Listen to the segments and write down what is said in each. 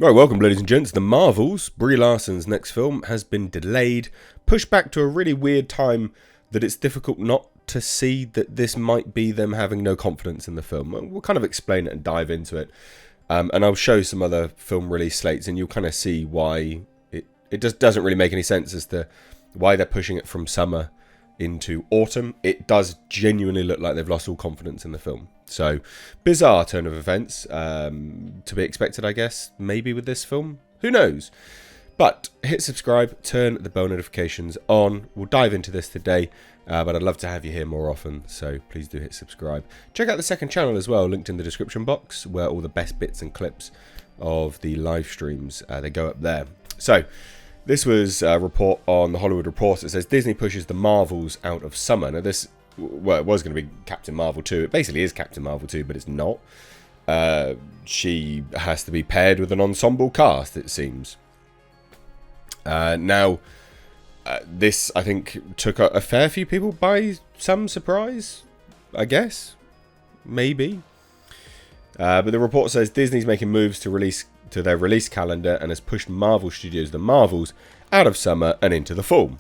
Right, welcome ladies and gents. The Marvels, Brie Larson's next film, has been delayed, pushed back to a really weird time that it's difficult not to see that this might be them having no confidence in the film. We'll kind of explain it and dive into it. And I'll show some other film release slates and you'll kind of see why it just doesn't really make any sense as to why they're pushing it from summer into autumn. It does genuinely look like they've lost all confidence in the film. So, bizarre turn of events, to be expected, I guess, maybe with this film. Who knows? But hit subscribe, turn the bell notifications on. We'll dive into this today, but I'd love to have you here more often, so please do hit subscribe. Check out the second channel as well, linked in the description box, where all the best bits and clips of the live streams, they go up there. So, this was a report on The Hollywood Reporter. It says Disney pushes the Marvels out of summer. Now this, well, it was going to be Captain Marvel 2. It basically is Captain Marvel 2, but it's not. She has to be paired with an ensemble cast, it seems. Now, this, I think, took a fair few people by some surprise, I guess. Maybe. But the report says Disney's making moves to their release calendar and has pushed Marvel Studios' The Marvels out of summer and into the fall.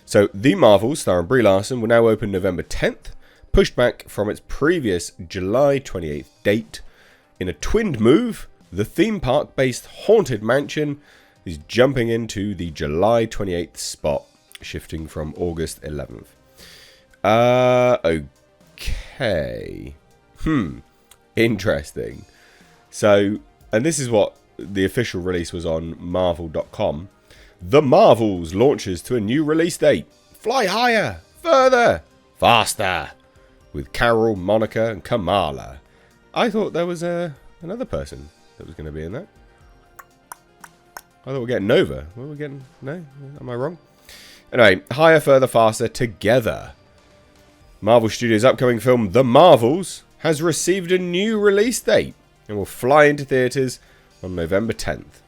So, The Marvels, starring Brie Larson, will now open November 10th, pushed back from its previous July 28th date. In a twinned move, the theme park-based Haunted Mansion is jumping into the July 28th spot, shifting from August 11th. Okay. Interesting. So, and this is what the official release was on Marvel.com. The Marvels launches to a new release date. Fly higher, further, faster. With Carol, Monica, and Kamala. I thought there was another person that was going to be in that. I thought we were getting Nova. What were we getting? No? Am I wrong? Anyway, higher, further, faster, together. Marvel Studios' upcoming film, The Marvels, has received a new release date and will fly into theatres on November 10th.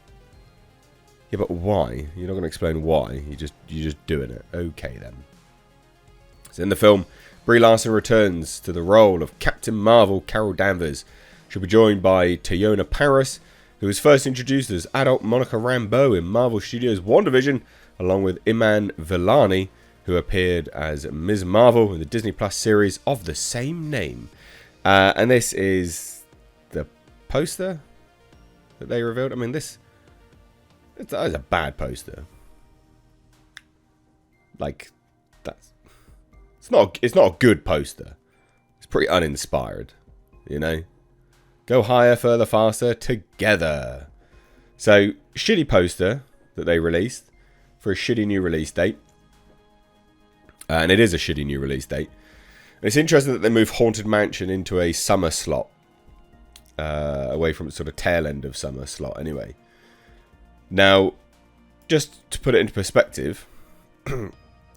Yeah, but why? You're not going to explain why. You're just doing it. Okay, then. So in the film, Brie Larson returns to the role of Captain Marvel. Carol Danvers. She'll be joined by Teyonah Parris, who was first introduced as adult Monica Rambeau in Marvel Studios' WandaVision, along with Iman Vellani, who appeared as Ms. Marvel in the Disney Plus series of the same name. And this is the poster that they revealed. I mean, that is a bad poster. Like, it's not a good poster. It's pretty uninspired, you know. Go higher, further, faster, together. So, shitty poster that they released for a shitty new release date. And it is a shitty new release date. And it's interesting that they move Haunted Mansion into a summer slot. Away from sort of tail end of summer slot anyway. Now, just to put it into perspective,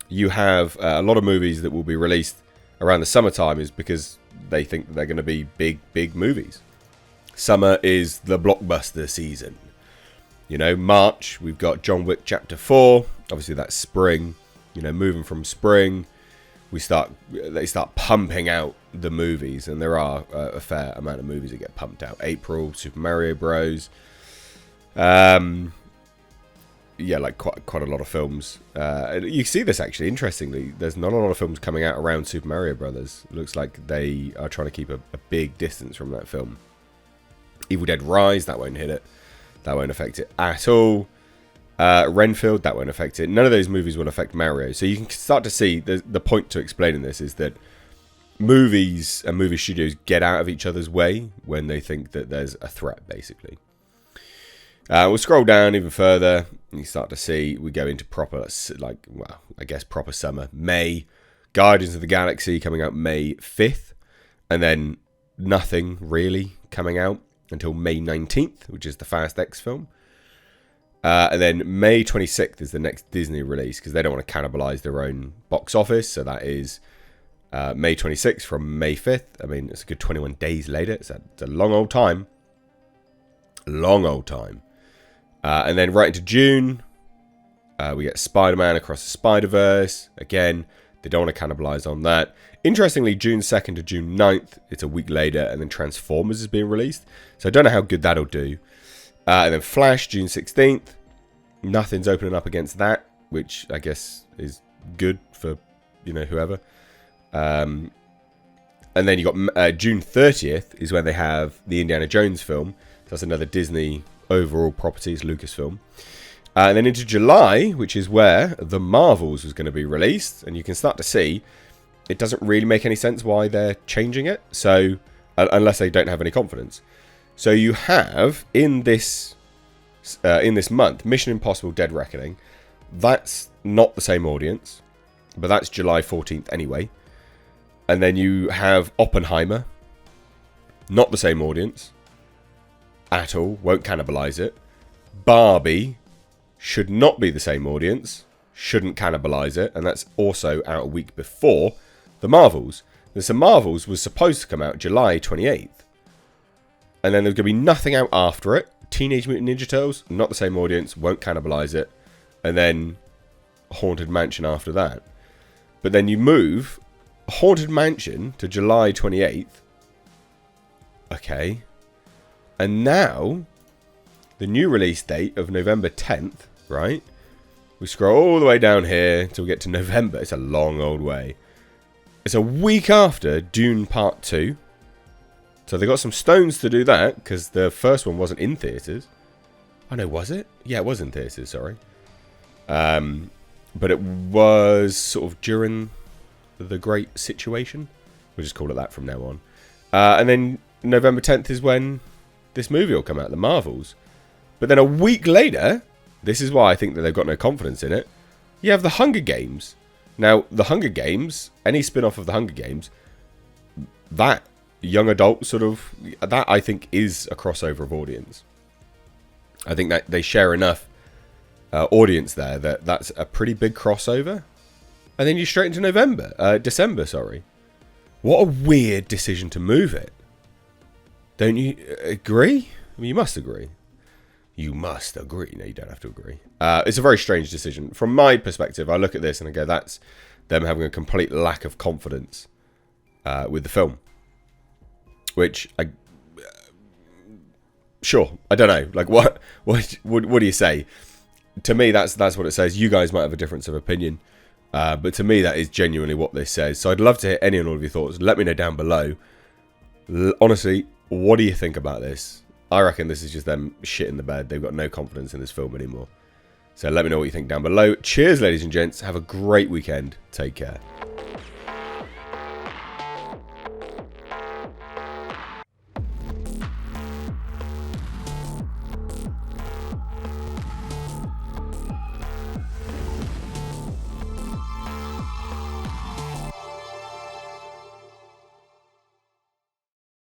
you have a lot of movies that will be released around the summertime is because they think that they're going to be big movies. Summer is the blockbuster season. You know, March, we've got John Wick Chapter 4. Obviously, that's spring. You know, moving from spring, they start pumping out the movies, and there are a fair amount of movies that get pumped out. April, Super Mario Bros. Yeah, like quite a lot of films. You see this actually, interestingly. There's not a lot of films coming out around Super Mario Brothers. It looks like they are trying to keep a big distance from that film. Evil Dead Rise, that won't hit it. That won't affect it at all. Renfield, that won't affect it. None of those movies will affect Mario. So you can start to see the point to explaining this is that movies and movie studios get out of each other's way when they think that there's a threat, basically. We'll scroll down even further. And you start to see we go into proper summer. May, Guardians of the Galaxy coming out May 5th. And then nothing really coming out until May 19th, which is the Fast X film. And then May 26th is the next Disney release because they don't want to cannibalize their own box office. So that is May 26th from May 5th. I mean, it's a good 21 days later. It's a long old time. And then right into June, we get Spider-Man Across the Spider-Verse. Again, they don't want to cannibalize on that. Interestingly, June 2nd to June 9th, it's a week later, and then Transformers is being released. So I don't know how good that'll do. And then Flash, June 16th. Nothing's opening up against that, which I guess is good for, whoever. And then you got June 30th is when they have the Indiana Jones film. So that's another Disney overall properties, Lucasfilm. And then into July, which is where The Marvels was going to be released. And you can start to see it doesn't really make any sense why they're changing it. So, unless they don't have any confidence. So you have in this month, Mission Impossible: Dead Reckoning. That's not the same audience, but that's July 14th anyway. And then you have Oppenheimer, not the same audience at all, won't cannibalize it. Barbie should not be the same audience, shouldn't cannibalize it, and that's also out a week before The Marvels. The Marvels was supposed to come out July 28th. And then there's going to be nothing out after it. Teenage Mutant Ninja Turtles, not the same audience, won't cannibalize it. And then Haunted Mansion after that. But then you move Haunted Mansion to July 28th. Okay. And now, the new release date of November 10th, right? We scroll all the way down here until we get to November. It's a long old way. It's a week after Dune Part 2. So they got some stones to do that, because the first one wasn't in theatres. Oh no, was it? Yeah, it was in theatres, sorry. But it was sort of during the Great Situation. We'll just call it that from now on. And then November 10th is when this movie will come out, The Marvels. But then a week later, this is why I think that they've got no confidence in it, you have The Hunger Games. Now, The Hunger Games, any spin-off of The Hunger Games, that young adult sort of, that I think is a crossover of audience. I think that they share enough audience there that's a pretty big crossover. And then you're straight into December, sorry. What a weird decision to move it. Don't you agree? I mean, you must agree. You must agree. No, you don't have to agree. It's a very strange decision. From my perspective, I look at this and I go, that's them having a complete lack of confidence with the film. Which, sure, I don't know. Like, what do you say? To me, that's what it says. You guys might have a difference of opinion. But to me, that is genuinely what this says. So I'd love to hear any and all of your thoughts. Let me know down below. Honestly, what do you think about this? I reckon this is just them shit in the bed. They've got no confidence in this film anymore. So let me know what you think down below. Cheers, ladies and gents. Have a great weekend. Take care.